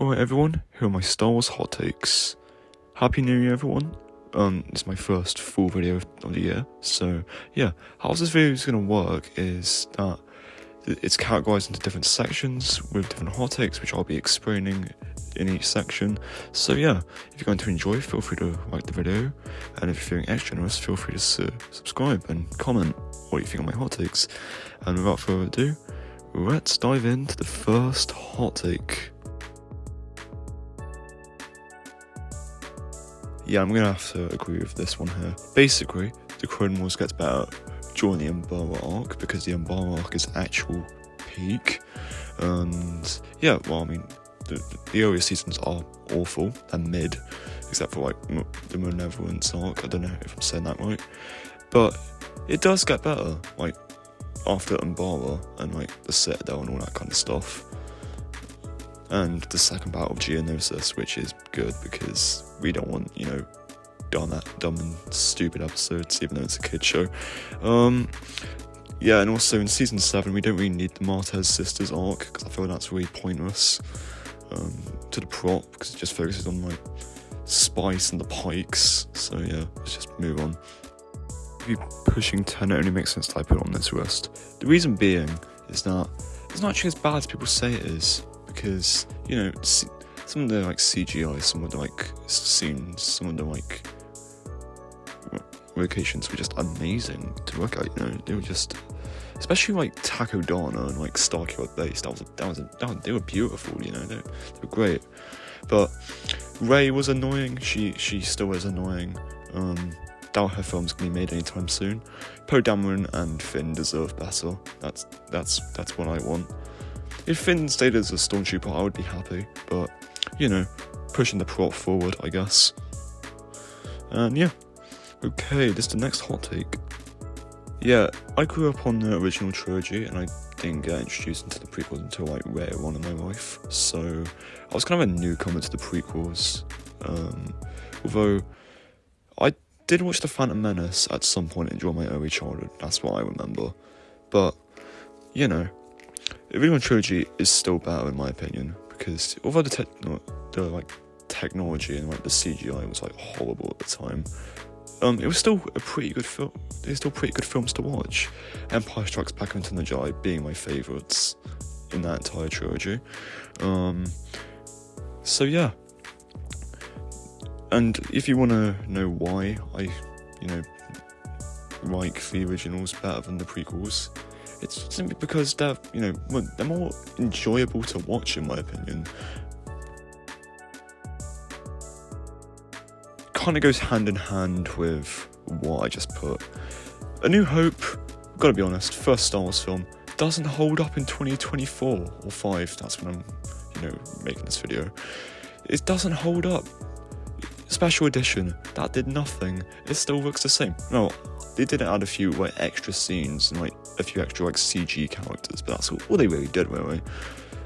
Alright everyone, here are my Star Wars hot takes. Happy New Year everyone. It's my first full video of the year, so yeah, how this video is going to work is that it's categorized into different sections with different hot takes, which I'll be explaining in each section. So yeah, if you're going to enjoy, feel free to like the video, and if you're feeling extra generous, feel free to subscribe and comment what you think of my hot takes. And without further ado, let's dive into the first hot take. Yeah, I'm gonna have to agree with this one here. Basically, the Clone Wars gets better during the Umbara arc because the Umbara arc is actual peak. And yeah, well, I mean, the earlier seasons are awful and mid, except for like the Malevolence arc. I don't know if I'm saying that right, but it does get better, like after Umbara and like the Citadel and all that kind of stuff. And the second battle of Geonosis, which is good because we don't want, dumb and stupid episodes, even though it's a kid's show. Yeah, and also in season 7, we don't really need the Martez sisters arc because I feel that's really pointless to the plot because it just focuses on like Spice and the Pikes. So yeah, let's just move on. If you're pushing 10, it only makes sense to put it on this list. The reason being is that it's not actually as bad as people say it is. Because, some of the like CGI, some of the like scenes, some of the like locations were just amazing to look at. They were just, especially like Takodana and like Starkiller Base. They were beautiful. They were great. But Rey was annoying. She still is annoying. Doubt her film's gonna be made anytime soon. Poe Dameron and Finn deserve better. That's what I want. If Finn stayed as a stormtrooper, I would be happy, but, pushing the plot forward, I guess. And yeah, okay, this is the next hot take. Yeah, I grew up on the original trilogy, and I didn't get introduced into the prequels until, like, later on in my life, so I was kind of a newcomer to the prequels. Although, I did watch The Phantom Menace at some point during my early childhood, that's what I remember, but, the original trilogy is still better in my opinion because although the technology and like the CGI was like horrible at the time, it was still a pretty good film. They're still pretty good films to watch. Empire Strikes Back and Return of the Jedi being my favourites in that entire trilogy. So yeah. And if you want to know why I, like the originals better than the prequels, it's simply because they're more enjoyable to watch in my opinion. Kind of goes hand in hand with what I just put. A New Hope, gotta be honest, first Star Wars film, doesn't hold up in 2024 or 5. That's when I'm, making this video. It doesn't hold up. Special edition, that did nothing. It still looks the same. No, they did add a few like extra scenes and like a few extra like CG characters, but that's all they really did, really.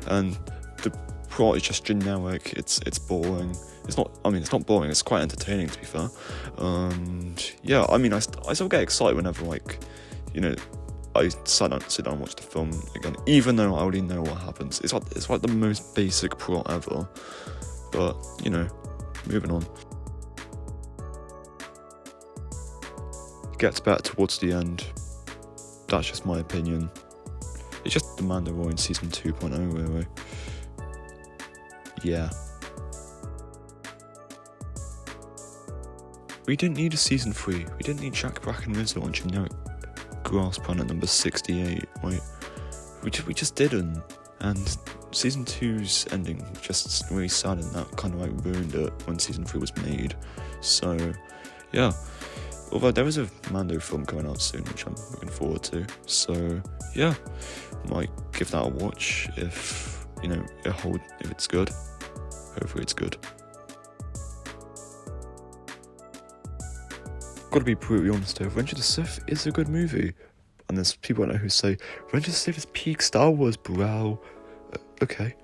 And the plot is just generic. It's boring. It's not boring. It's quite entertaining, to be fair. And yeah, I still get excited whenever I sit down and watch the film again, even though I already know what happens. It's like the most basic plot ever. But moving on. Gets better towards the end. That's just my opinion. It's just the Mandalorian season 2.0, really. Yeah. We didn't need a season 3. We didn't need Jack Black and Rizzo on generic Grass Planet number 68. Like, we just didn't. And season 2's ending just really sad, and that kind of like ruined it when season 3 was made. So, yeah. Although there is a Mando film coming out soon, which I'm looking forward to. So, yeah, might give that a watch if, if it's good. Hopefully it's good. Gotta be brutally honest here, Revenge of the Sith is a good movie. And there's people I know who say, Revenge of the Sith is peak Star Wars, bro. Okay.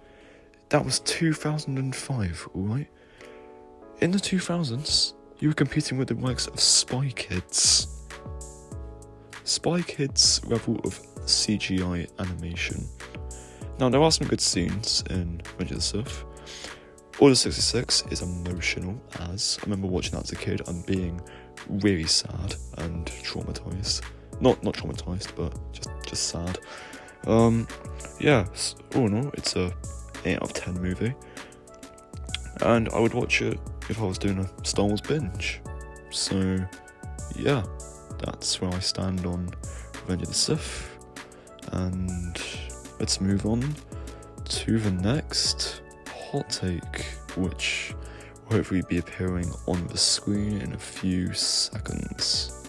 That was 2005, alright? In the 2000s, you were competing with the likes of Spy Kids. Spy Kids level of CGI animation. Now, there are some good scenes in Revenge of the Sith. Order 66 is emotional, as I remember watching that as a kid and being really sad and traumatized. Not traumatized, but just sad. Yeah, all in all, it's a 8 out of 10 movie, and I would watch it if I was doing a Star Wars binge. So yeah, that's where I stand on Revenge of the Sith, and let's move on to the next hot take, which will hopefully be appearing on the screen in a few seconds.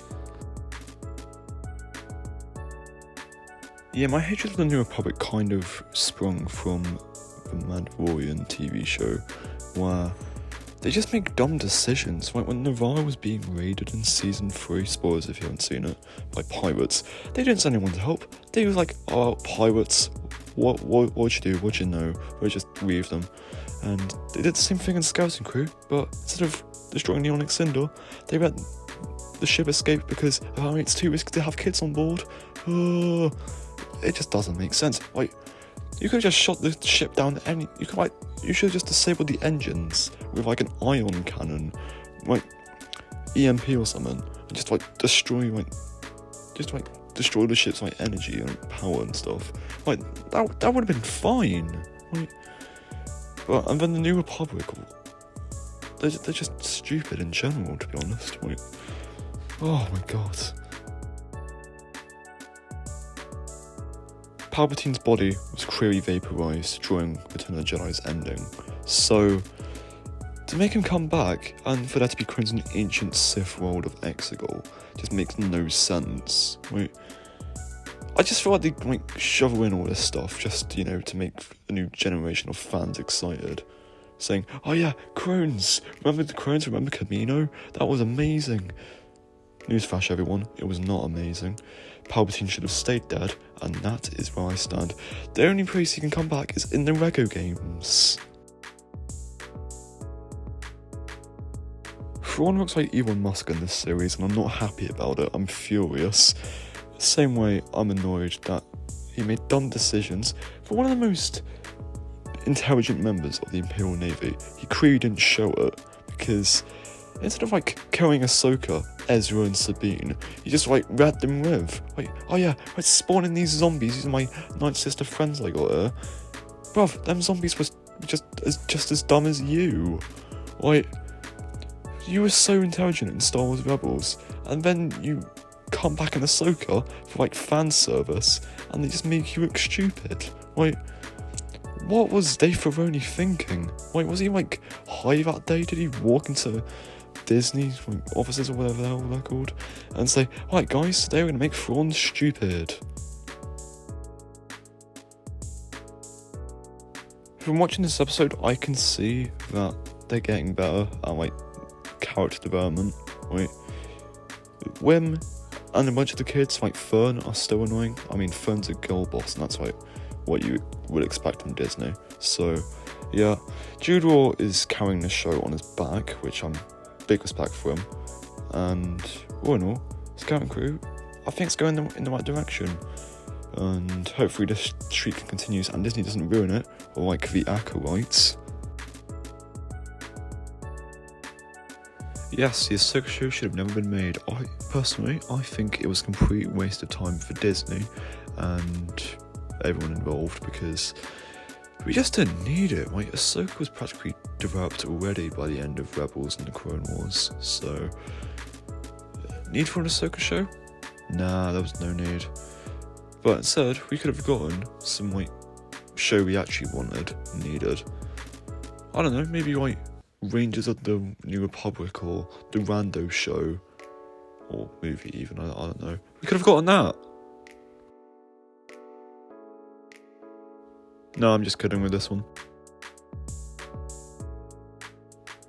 Yeah, my hatred of the New Republic kind of sprung from the Mandalorian TV show, where they just make dumb decisions. Like when Navarro was being raided in season 3, spoilers if you haven't seen it, by pirates, they didn't send anyone to help. They was like, oh, pirates, what'd you do, what'd you know, we'll just leave them. And they did the same thing in Scouting Crew, but instead of destroying the Onyx Cinder, they let the ship escape because apparently it's too risky to have kids on board. It just doesn't make sense. Like, you could have just shot the ship down you should have just disabled the engines with like an ion cannon, like EMP or something, and just destroy the ship's like energy and power and stuff. Like that would have been fine. Like, and then the New Republic, they're just stupid in general, to be honest. Like, oh my god. Palpatine's body was clearly vaporized during Return of the Jedi's ending, so to make him come back and for there to be crimes in the ancient Sith world of Exegol just makes no sense. I just feel like they shovel in all this stuff just, to make a new generation of fans excited. Saying, oh yeah, Crones! Remember the Crones? Remember Kamino? That was amazing! Newsflash everyone, it was not amazing. Palpatine should have stayed dead, and that is where I stand. The only place he can come back is in the Lego games. Thrawn looks like Elon Musk in this series, and I'm not happy about it. I'm furious. Same way I'm annoyed that he made dumb decisions for one of the most intelligent members of the Imperial Navy. He clearly didn't show it, because instead of killing Ahsoka, Ezra and Sabine, he just let them live. Oh yeah, spawning these zombies using my Night Sister friends I got here. Bruv, them zombies was just as dumb as you. You were so intelligent in Star Wars Rebels, and then you come back in Ahsoka for fan service, and they just make you look stupid. What was Dave Filoni thinking? Was he high that day? Did he walk into Disney's offices or whatever the hell they're called and say, alright guys, today we're gonna make Thrawn stupid? From watching this episode, I can see that they're getting better at character development. Wim and a bunch of the kids, Fern, are still annoying. I mean, Fern's a girl boss, and that's what you would expect from Disney. So yeah, Jude Law is carrying the show on his back, which I'm big respect for him, and all in all, Scouting Crew, I think it's going in the right direction, and hopefully this streak continues and Disney doesn't ruin it, or the Acolytes. Yes, the Ahsoka show should have never been made. Personally, I think it was a complete waste of time for Disney and everyone involved, because we just didn't need it. Ahsoka was practically developed already by the end of Rebels and the Clone Wars, so need for an Ahsoka show? Nah, there was no need. But instead, we could have gotten some show we actually needed. I don't know, maybe Rangers of the New Republic or the Rando show, or movie even. I don't know. We could have gotten that. No, I'm just kidding with this one.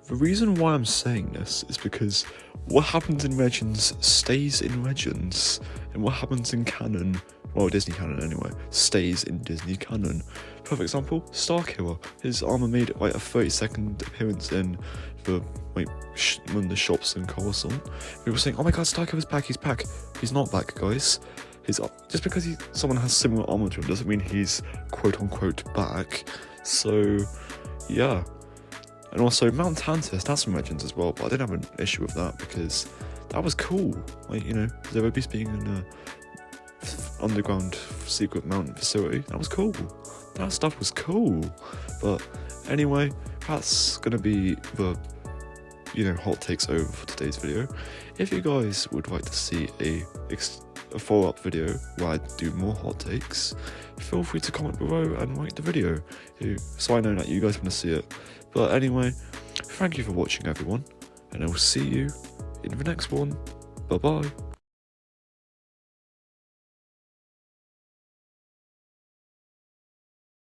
The reason why I'm saying this is because what happens in Legends stays in Legends, and what happens in canon, well, Disney canon anyway, stays in Disney canon. Perfect example, Starkiller. His armor made a 30-second appearance in the one of the shops in Coruscant. We were saying, oh my god, Starkiller's back, he's back. He's not back, guys. Just because someone has similar armor to him doesn't mean he's quote-unquote back. So, yeah. And also Mount Tantus has some legends as well, but I didn't have an issue with that because that was cool. Like, you know, Zero Beast being in a underground secret mountain facility, that was cool. That stuff was cool. But anyway, that's gonna be the, you know, hot takes over for today's video. If you guys would like to see a follow-up video where I do more hot takes, feel free to comment below and like the video so I know that you guys want to see it. But anyway, thank you for watching everyone, and I will see you in the next one. Bye bye.